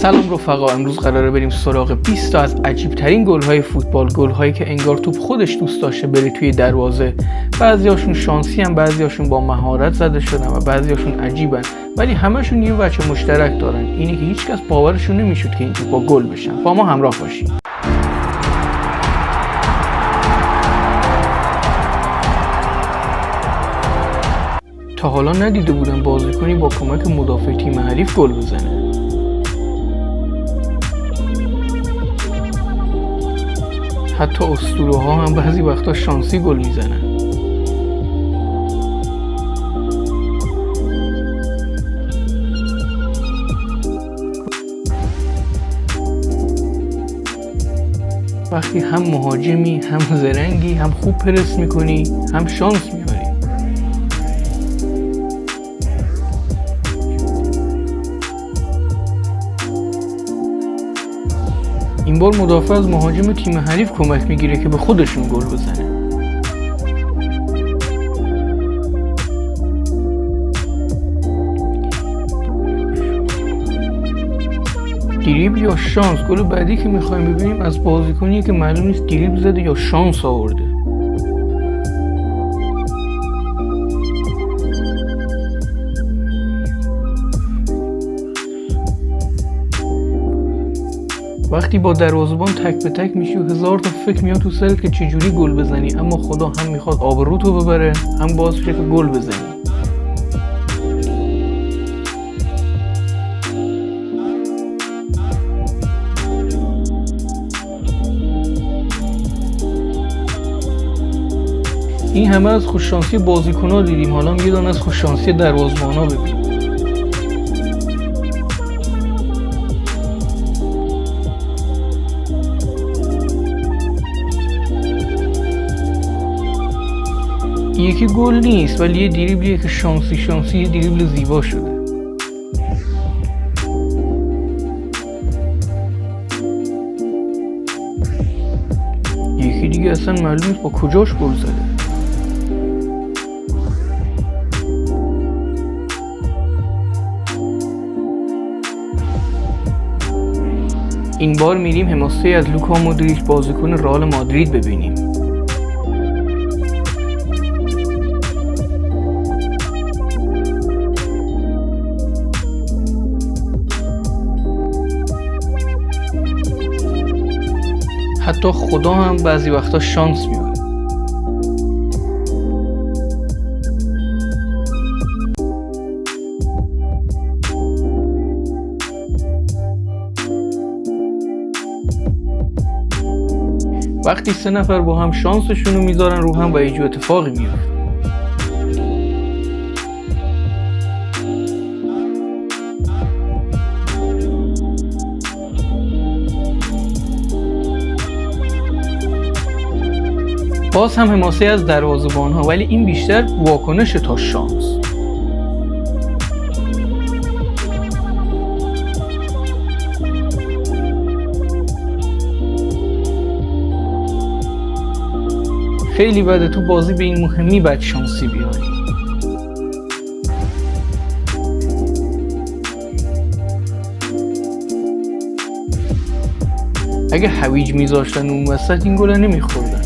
سلام رفقا، امروز قراره بریم سراغ 20 تا از عجیب ترین گل های فوتبال، گل هایی که انگار توپ خودش دوست داشته بره توی دروازه. بعضیاشون شانسی هم، بعضیاشون با مهارت زده شدن و بعضیاشون عجیبن، ولی همشون یه وجه مشترک دارن، اینه که هیچکس باورشون نمیشد که این توپا گل بشن. با ما همراه باشید. تا حالا ندیده بودم بازیکنی با کمک مدافع تیم حریف گل بزنه. حتی اسطوره ها هم بعضی وقتا شانسی گل میزنن. وقتی هم مهاجمی، هم زرنگی، هم خوب پرس میکنی، هم شانس میاری. این بار مدافع از مهاجم تیم حریف کمک میگیره که به خودشون گل بزنه. دریبل یا شانس؟ گل بعدی که میخوایم ببینیم از بازیکنیه که معلوم نیست دریبل زده یا شانس آورده. وقتی با دروازه‌بان تک به تک میشی و هزار تا فکر میاد تو سرت که چجوری گل بزنی، اما خدا هم میخواد آبروتو ببره، هم باعث شه که گل بزنی. این همه از خوششانسی بازیکن‌ها دیدیم، حالا یه دونه از خوششانسی دروازه‌بانا ببینیم. یکی گل نیست ولی یه دریبلیه که شانسی یه دریبل زیبا شده. یکی دیگه اصلا معلوم نیست با کجاش گل زده. این بار میریم حماسه از لوکا مودریچ، بازیکن رئال مادرید ببینیم. حتی خدا هم بعضی وقتا شانس میاره. وقتی سه نفر با هم شانسشون رو میذارن رو هم و یه جو اتفاقی میفته. باز هم حماسه از دروازه‌بان ها، ولی این بیشتر واکنش تا شانس. خیلی بده تو بازی به این مهمی بد شانسی بیاری. اگه هویج میذاشتن اون وسط این گل نمیخوردن.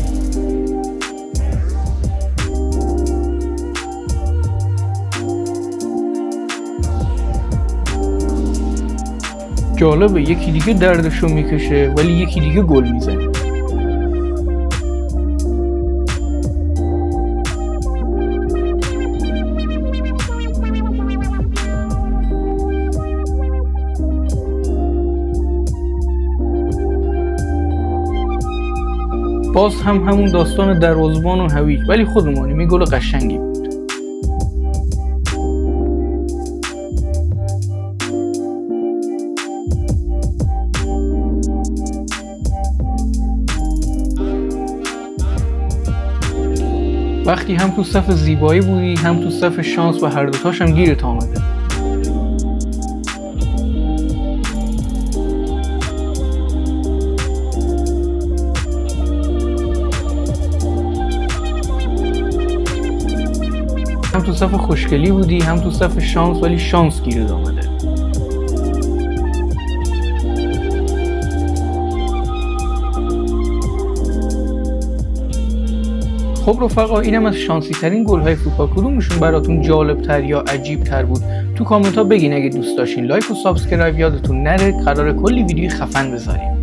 جالبه، یکی دیگه دردشو میکشه ولی یکی دیگه گل میزنه. باز هم همون داستان دروازه‌بان و هویج، ولی خودمونیم. یه گل قشنگی بود. وقتی هم تو صف زیبایی بودی هم تو صف شانس و هر دوتاش هم گیرت آمده. هم تو صف خوشگلی بودی هم تو صف شانس، ولی شانس گیرت آمده. خب رفقا، اینم از شانسی ترین گل های فوتبال. کدومشون براتون جالب تر یا عجیب تر بود؟ تو کامنت ها بگین. اگه دوست داشتین لایک و سابسکرایب یادتون نره. قراره کلی ویدیو خفن بذاریم.